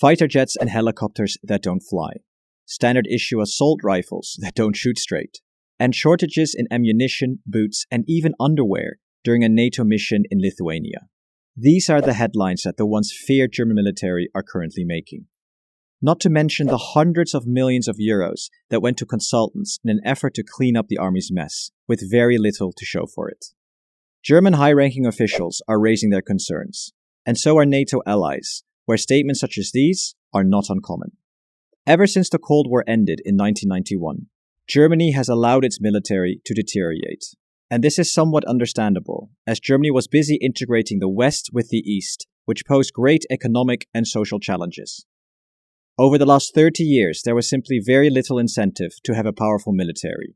fighter jets and helicopters that don't fly, standard issue assault rifles that don't shoot straight, and shortages in ammunition, boots, and even underwear during a NATO mission in Lithuania. These are the headlines that the once feared German military are currently making. Not to mention the hundreds of millions of euros that went to consultants in an effort to clean up the army's mess, with very little to show for it. German high-ranking officials are raising their concerns, and so are NATO allies, where statements such as these are not uncommon. Ever since the Cold War ended in 1991, Germany has allowed its military to deteriorate. And this is somewhat understandable, as Germany was busy integrating the West with the East, which posed great economic and social challenges. Over the last 30 years, there was simply very little incentive to have a powerful military,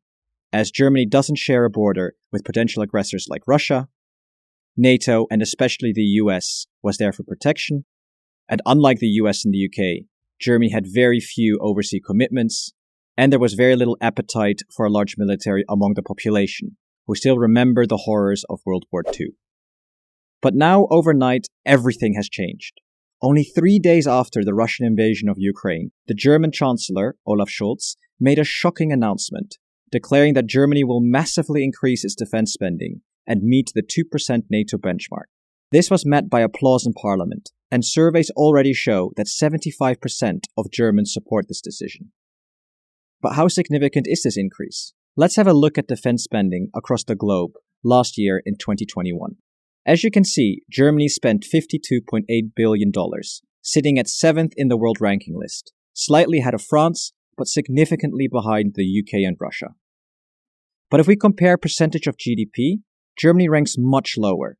as Germany doesn't share a border with potential aggressors like Russia. NATO, and especially the US, was there for protection, and unlike the US and the UK, Germany had very few overseas commitments, and there was very little appetite for a large military among the population, who still remember the horrors of World War II. But now, overnight, everything has changed. Only 3 days after the Russian invasion of Ukraine, the German Chancellor, Olaf Scholz, made a shocking announcement, declaring that Germany will massively increase its defense spending and meet the 2% NATO benchmark. This was met by applause in Parliament, and surveys already show that 75% of Germans support this decision. But how significant is this increase? Let's have a look at defense spending across the globe last year in 2021. As you can see, Germany spent $52.8 billion, sitting at 7th in the world ranking list, slightly ahead of France, but significantly behind the UK and Russia. But if we compare percentage of GDP, Germany ranks much lower.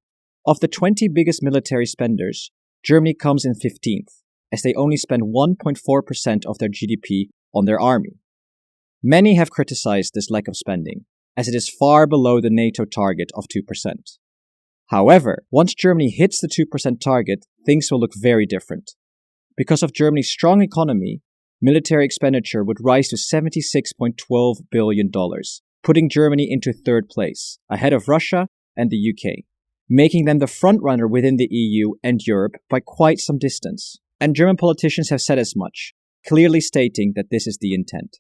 Of the 20 biggest military spenders, Germany comes in 15th, as they only spend 1.4% of their GDP on their army. Many have criticized this lack of spending, as it is far below the NATO target of 2%. However, once Germany hits the 2% target, things will look very different. Because of Germany's strong economy, military expenditure would rise to $76.12 billion, putting Germany into 3rd place, ahead of Russia and the UK, making them the frontrunner within the EU and Europe by quite some distance. And German politicians have said as much, clearly stating that this is the intent.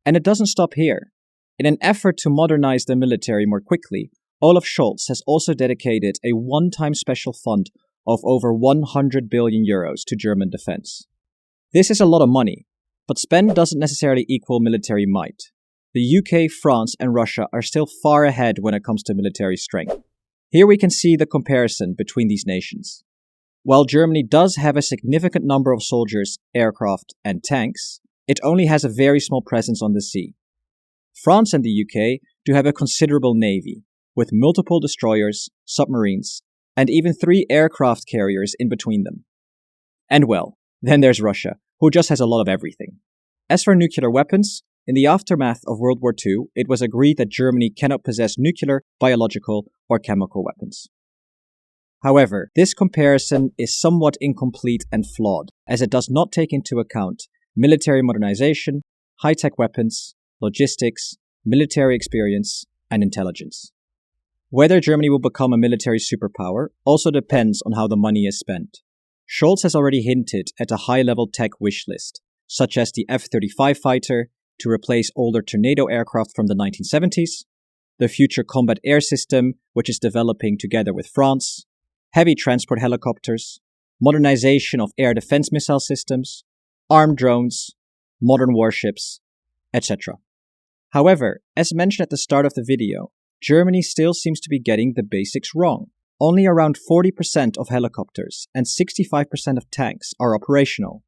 And it doesn't stop here. In an effort to modernize the military more quickly, Olaf Scholz has also dedicated a one-time special fund of over 100 billion euros to German defense. This is a lot of money, but spend doesn't necessarily equal military might. The UK, France, and Russia are still far ahead when it comes to military strength. Here we can see the comparison between these nations. While Germany does have a significant number of soldiers, aircraft, and tanks, it only has a very small presence on the sea. France and the UK do have a considerable navy, with multiple destroyers, submarines, and even 3 aircraft carriers in between them. And well, then there's Russia, who just has a lot of everything. As for nuclear weapons, in the aftermath of World War II, it was agreed that Germany cannot possess nuclear, biological, or chemical weapons. However, this comparison is somewhat incomplete and flawed, as it does not take into account military modernization, high-tech weapons, logistics, military experience, and intelligence. Whether Germany will become a military superpower also depends on how the money is spent. Scholz has already hinted at a high-level tech wish list, such as the F-35 fighter to replace older Tornado aircraft from the 1970s, the Future Combat Air System, which is developing together with France, heavy transport helicopters, modernization of air defense missile systems, armed drones, modern warships, etc. However, as mentioned at the start of the video, Germany still seems to be getting the basics wrong. Only around 40% of helicopters and 65% of tanks are operational.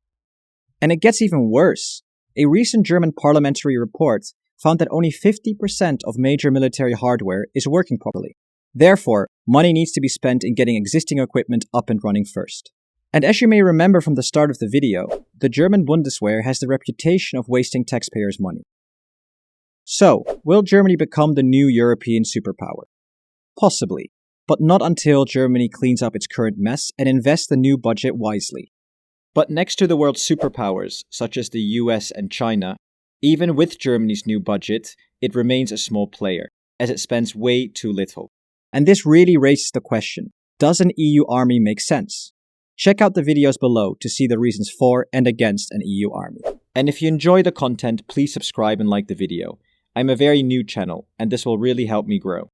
And it gets even worse. A recent German parliamentary report found that only 50% of major military hardware is working properly. Therefore, money needs to be spent in getting existing equipment up and running first. And as you may remember from the start of the video, the German Bundeswehr has the reputation of wasting taxpayers' money. So, will Germany become the new European superpower? Possibly, but not until Germany cleans up its current mess and invests the new budget wisely. But next to the world's superpowers, such as the US and China, even with Germany's new budget, it remains a small player, as it spends way too little. And this really raises the question, does an EU army make sense? Check out the videos below to see the reasons for and against an EU army. And if you enjoy the content, please subscribe and like the video. I'm a very new channel, and this will really help me grow.